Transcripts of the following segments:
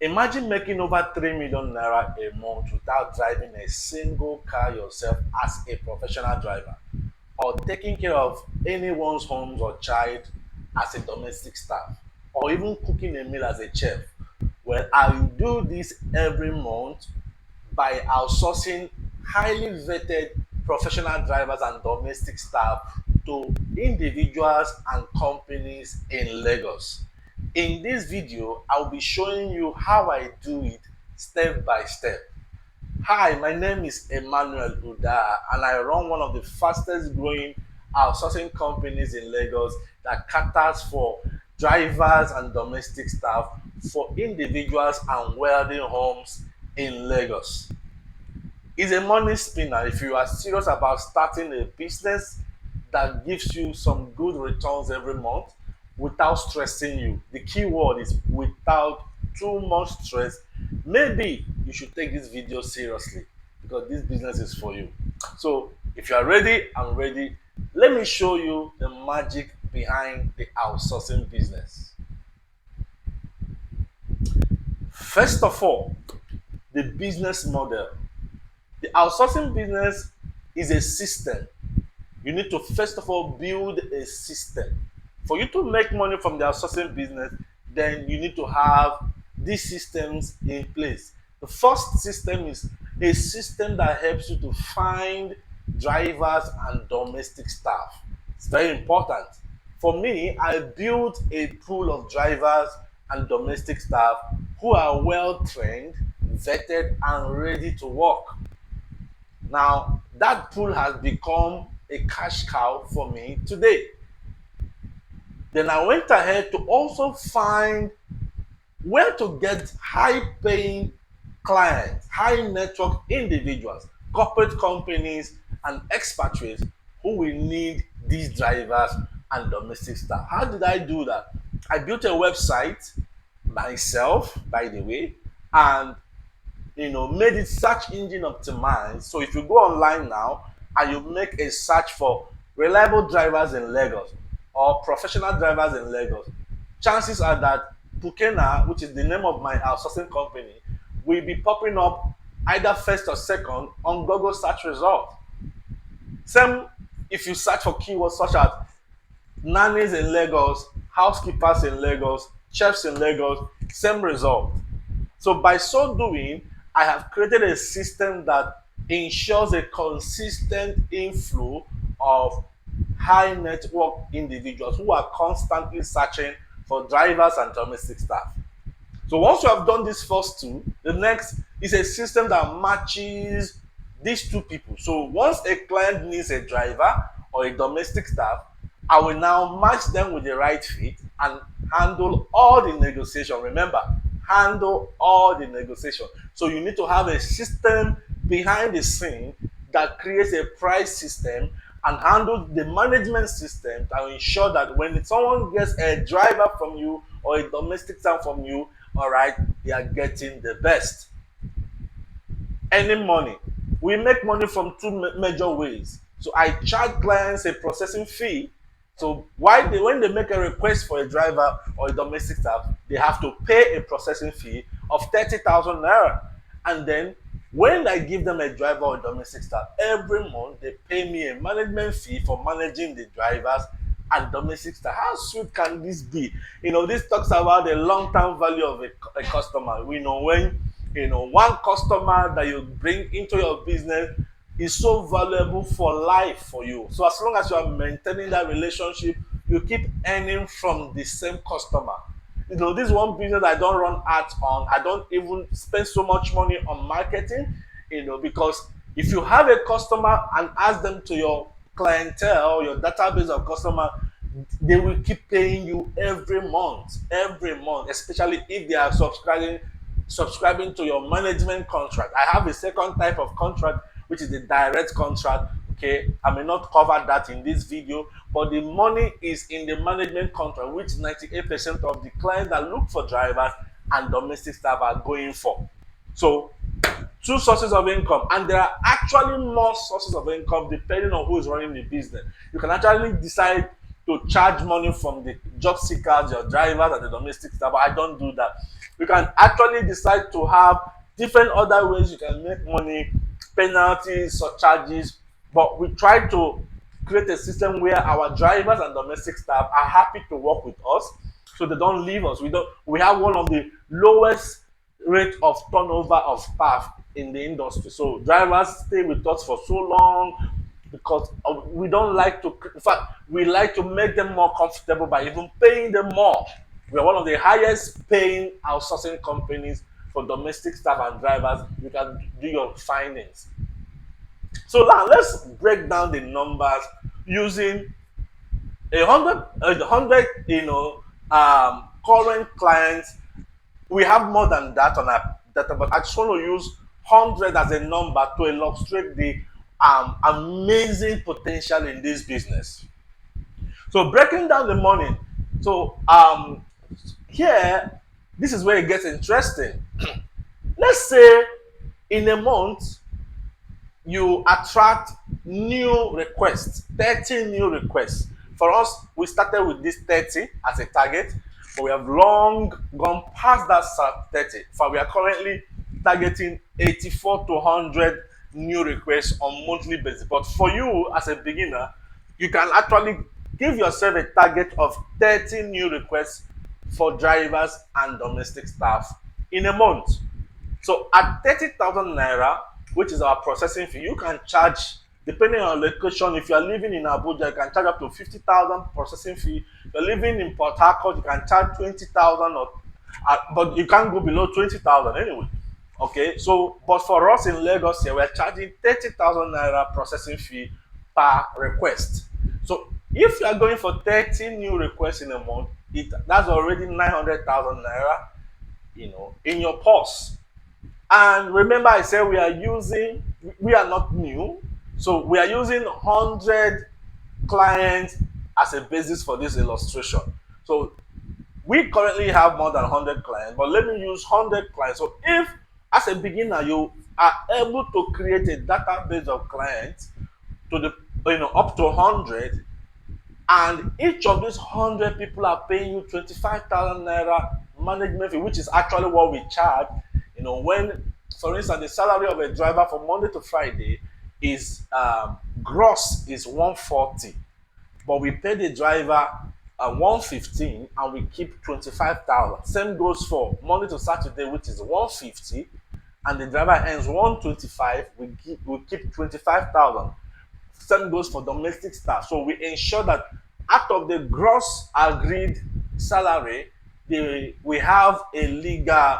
Imagine making over 3 million naira a month without driving a single car yourself as a professional driver, or taking care of anyone's homes or child as a domestic staff, or even cooking a meal as a chef. Well, I do this every month by outsourcing highly vetted professional drivers and domestic staff to individuals and companies in Lagos. In this video, I'll be showing you how I do it step by step. Hi, my name is Emmanuel Uda, and I run one of the fastest growing outsourcing companies in Lagos that caters for drivers and domestic staff for individuals and wealthy homes in Lagos. It's a money spinner if you are serious about starting a business that gives you some good returns every month without stressing you. The key word is without too much stress. Maybe you should take this video seriously because this business is for you. So if you are ready, I'm ready. Let me show you the magic behind the outsourcing business. First of all, the business model. The outsourcing business is a system. You need to first of all build a system. For you to make money from the outsourcing business, then you need to have these systems in place. The first system is a system that helps you to find drivers and domestic staff. It's very important. For me, I built a pool of drivers and domestic staff who are well trained, vetted, and ready to work. Now, that pool has become a cash cow for me today. Then I went ahead to also find where to get high paying clients, high network individuals, corporate companies, and expatriates who will need these drivers and domestic staff. How did I do that? I built a website myself, by the way, and made it search engine optimized. So if you go online now and you make a search for reliable drivers in Lagos or professional drivers in Lagos, chances are that Pukena, which is the name of my outsourcing company, will be popping up either first or second on Google search results. Same if you search for keywords such as nannies in Lagos, housekeepers in Lagos, chefs in Lagos, same result. So by so doing, I have created a system that ensures a consistent inflow of high network individuals who are constantly searching for drivers and domestic staff. So once you have done these first two, the next is a system that matches these two people. So once a client needs a driver or a domestic staff, I will now match them with the right fit and handle all the negotiation. Remember, handle all the negotiation. So you need to have a system behind the scene that creates a price system and handle the management system to ensure that when someone gets a driver from you or a domestic staff from you, all right, they are getting the best. Any money. We make money from two major ways. So I charge clients a processing fee. So when they make a request for a driver or a domestic staff, they have to pay a processing fee of 30,000 naira. And then when I give them a driver or a domestic staff, every month they pay me a management fee for managing the drivers and domestic staff. How sweet can this be? This talks about the long-term value of a customer. We know when one customer that you bring into your business is so valuable for life for you. So as long as you are maintaining that relationship, you keep earning from the same customer. This one business I don't run ads on. I don't even spend so much money on marketing, because if you have a customer and ask them to your clientele, your database of customer, they will keep paying you every month, especially if they are subscribing to your management contract. I have a second type of contract, which is the direct contract. Okay, I may not cover that in this video, but the money is in the management contract, which 98% of the clients that look for drivers and domestic staff are going for. So two sources of income, and there are actually more sources of income depending on who is running the business. You can actually decide to charge money from the job seekers, your drivers, and the domestic staff, but I don't do that. You can actually decide to have different other ways you can make money, penalties, surcharges, but we try to create a system where our drivers and domestic staff are happy to work with us, so they don't leave us. We have one of the lowest rate of turnover of staff in the industry. So drivers stay with us for so long because we don't like to, in fact, we like to make them more comfortable by even paying them more. We are one of the highest paying outsourcing companies for domestic staff and drivers. You can do your findings. So now let's break down the numbers using a hundred, current clients. We have more than that on our data, but I just want to use 100 as a number to illustrate the amazing potential in this business. So breaking down the money. So here, this is where it gets interesting. Let's say in a month you attract new requests, 30 new requests. For us, we started with this 30 as a target, but we have long gone past that 30. For we are currently targeting 84 to 100 new requests on monthly basis. But for you as a beginner, you can actually give yourself a target of 30 new requests for drivers and domestic staff in a month. So at 30,000 naira, which is our processing fee, you can charge, depending on location. If you are living in Abuja, you can charge up to 50,000 processing fee. If you're living in Port Harcourt, you can charge 20,000, or but you can't go below 20,000 anyway. Okay, so but for us in Lagos here, we're charging 30,000 naira processing fee per request. So if you are going for 30 new requests in a month, that's already 900,000 naira, in your purse. And remember, I said we are not new. So we are using 100 clients as a basis for this illustration. So we currently have more than 100 clients, but let me use 100 clients. So if, as a beginner, you are able to create a database of clients to the, up to 100, and each of these 100 people are paying you 25,000 naira management fee, which is actually what we charge. When, for instance, the salary of a driver from Monday to Friday is gross is 140, but we pay the driver 115 and we keep 25,000. Same goes for Monday to Saturday, which is 150, and the driver earns 125. We keep 25,000. Same goes for domestic staff. So we ensure that out of the gross agreed salary, we have a legal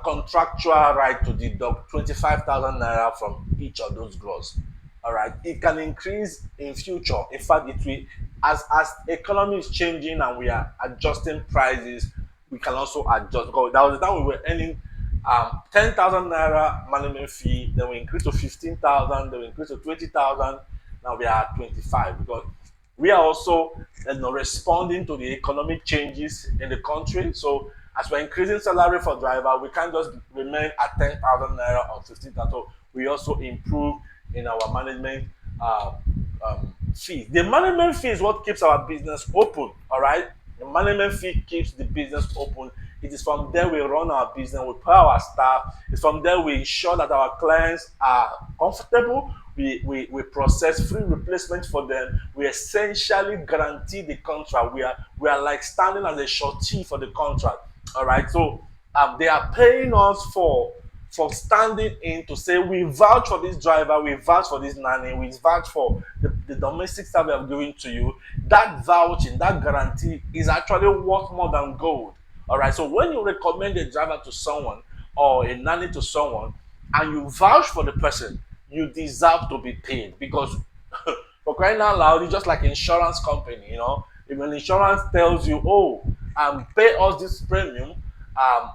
contractual right to deduct 25,000 naira from each of those gross. All right, it can increase in future. In fact, it will, as economy is changing and we are adjusting prices, we can also adjust. Because that was the time we were earning 10,000 naira management fee, then we increase to 15,000, then we increase to 20,000. Now we are at 25 because we are also responding to the economic changes in the country. So as we're increasing salary for driver, we can't just remain at 10,000 naira or 15,000. So we also improve in our management fee. The management fee is what keeps our business open. All right, the management fee keeps the business open. It is from there we run our business, we pay our staff. It's from there we ensure that our clients are comfortable. We process free replacement for them. We essentially guarantee the contract. We are like standing as a surety for the contract. All right, so they are paying us for standing in to say we vouch for this driver, we vouch for this nanny, we vouch for the domestic staff we are giving to you. That vouching, that guarantee is actually worth more than gold. All right, so when you recommend a driver to someone or a nanny to someone and you vouch for the person, you deserve to be paid because for crying out loud, it's just like insurance company. If an insurance tells you, oh, pay us this premium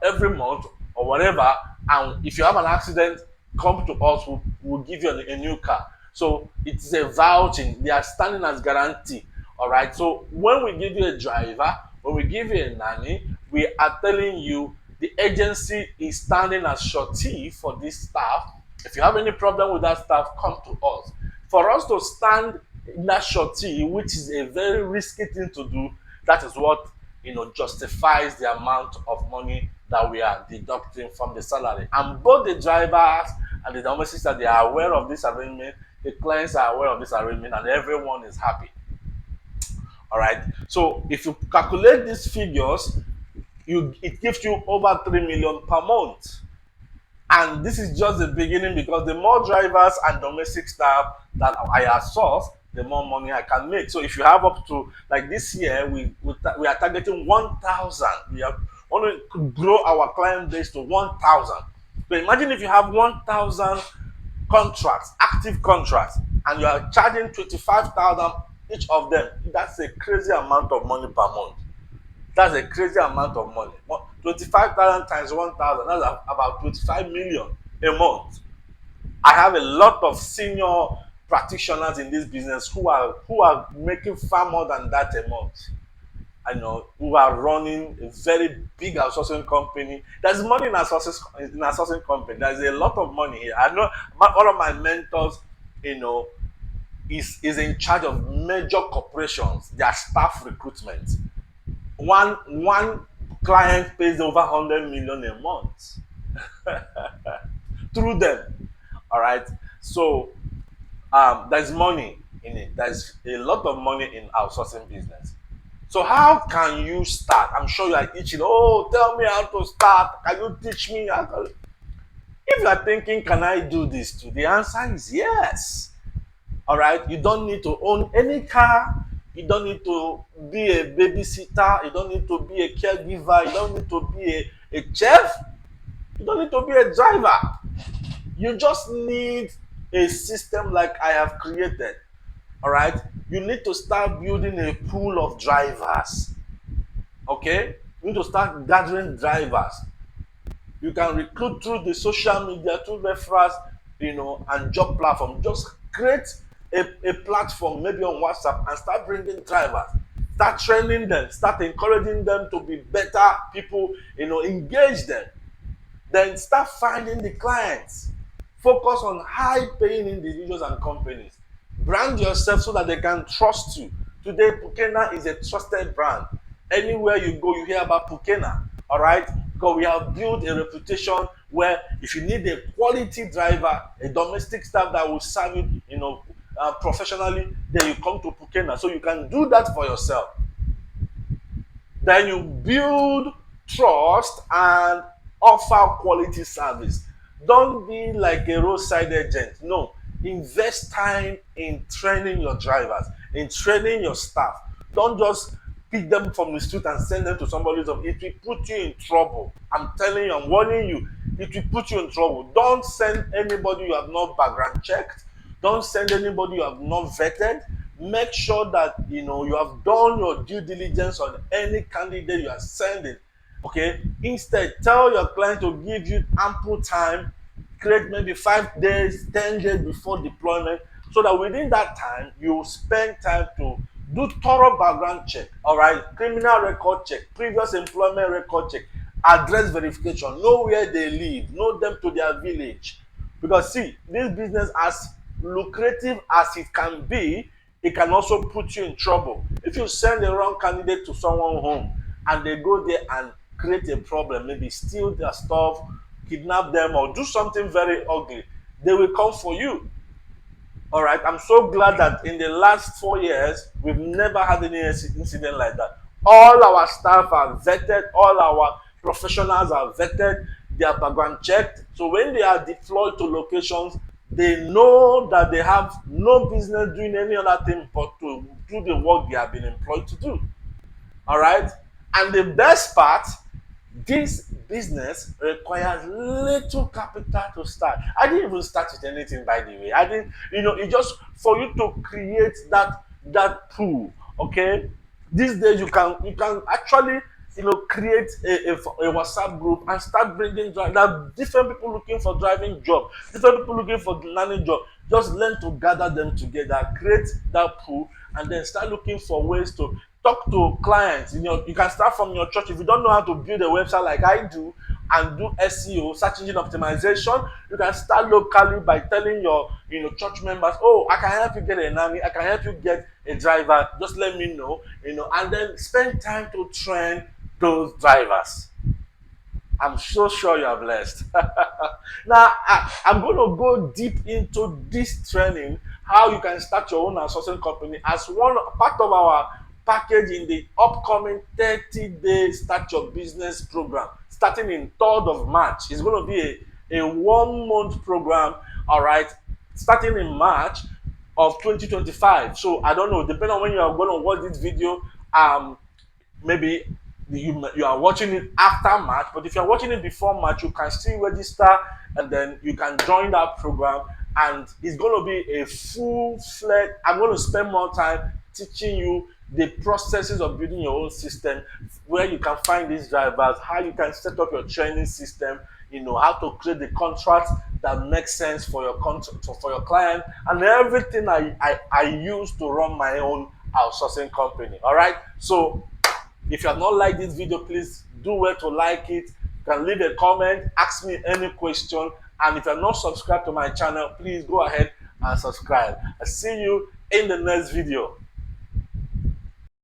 every month or whatever, and if you have an accident, come to us, we'll give you a new car. So it's a vouching. They are standing as guarantee. All right. So when we give you a driver, when we give you a nanny, we are telling you the agency is standing as surety for this staff. If you have any problem with that staff, come to us. For us to stand in that surety, which is a very risky thing to do, that is what justifies the amount of money that we are deducting from the salary. And both the drivers and the domestics that they are aware of this arrangement, the clients are aware of this arrangement, and everyone is happy. All right. So if you calculate these figures, it gives you over 3 million per month. And this is just the beginning, because the more drivers and domestic staff that I outsource, the more money I can make. So if you have up to, like this year, we are targeting 1,000. We are want to grow our client base to 1,000. So imagine if you have 1,000 contracts, active contracts, and you are charging 25,000 each of them. That's a crazy amount of money per month. That's a crazy amount of money. 25,000 times 1,000, that's about 25 million a month. I have a lot of senior practitioners in this business who are making far more than that a month. I know, who are running a very big outsourcing company. There's money in outsourcing company. There's a lot of money here. I know one of my mentors, you know, is in charge of major corporations, their staff recruitment. One client pays over 100 million a month through them. All right. So there's money in it. There's a lot of money in outsourcing business. So how can you start? I'm sure you are itching. Oh, tell me how to start. Can you teach me? If you are thinking, can I do this too? The answer is yes. All right. You don't need to own any car. You don't need to be a babysitter. You don't need to be a caregiver. You don't need to be a chef. You don't need to be a driver. You just need a system like I have created. All right. You need to start building a pool of drivers. Okay. You need to start gathering drivers. You can recruit through the social media, through referrals, and job platform. Just create a platform, maybe on WhatsApp, and start bringing drivers. Start training them. Start encouraging them to be better people. Engage them. Then start finding the clients. Focus on high-paying individuals and companies. Brand yourself so that they can trust you. Today, Pukena is a trusted brand. Anywhere you go, you hear about Pukena. All right? Because we have built a reputation where if you need a quality driver, a domestic staff that will serve you, professionally, then you come to Pukena. So you can do that for yourself. Then you build trust and offer quality service. Don't be like a roadside agent. No, invest time in training your drivers, in training your staff. Don't just pick them from the street and send them to somebody's office. It will put you in trouble. I'm telling you, I'm warning you. It will put you in trouble. Don't send anybody you have not background checked. Don't send anybody you have not vetted. Make sure that you have done your due diligence on any candidate you are sending. Okay. Instead, tell your client to give you ample time. Create maybe 5 days, 10 days before deployment, so that within that time you spend time to do thorough background check. All right, criminal record check, previous employment record check, address verification, know where they live, know them to their village. Because see, this business, as lucrative as it can be, it can also put you in trouble. If you send the wrong candidate to someone home and they go there and create a problem, maybe steal their stuff, kidnap them, or do something very ugly, they will come for you. All right. I'm so glad that in the last 4 years, we've never had any incident like that. All our staff are vetted, all our professionals are vetted, they are background checked. So when they are deployed to locations, they know that they have no business doing any other thing but to do the work they have been employed to do. All right. And the best part, this business requires little capital to start. I didn't even start with anything, by the way. I didn't, it's just for you to create that pool. Okay. These days you can actually create a WhatsApp group and start bringing there are different people looking for driving job, different people looking for learning job. Just learn to gather them together, create that pool, and then start looking for ways to talk to clients. You can start from your church. If you don't know how to build a website like I do, and do SEO, search engine optimization. You can start locally by telling your church members, oh, I can help you get a nanny, I can help you get a driver, just let me know, and then spend time to train those drivers. I'm so sure you are blessed. Now, I'm going to go deep into this training, how you can start your own outsourcing company as one part of our package in the upcoming 30-day Start Your Business program, starting in 3rd of March. It's going to be a 1-month program, all right, starting in March of 2025. So I don't know, depending on when you are going to watch this video, maybe you are watching it after March, but if you're watching it before March, you can still register and then you can join that program. And it's going to be a full-fledged, I'm going to spend more time teaching you the processes of building your own system, where you can find these drivers, how you can set up your training system, how to create the contracts that make sense for your for your client, and everything I use to run my own outsourcing company. All right, so if you have not liked this video, please do well to like it. You can leave a comment, ask me any question, and if you are not subscribed to my channel, please go ahead and subscribe. I'll see you in the next video.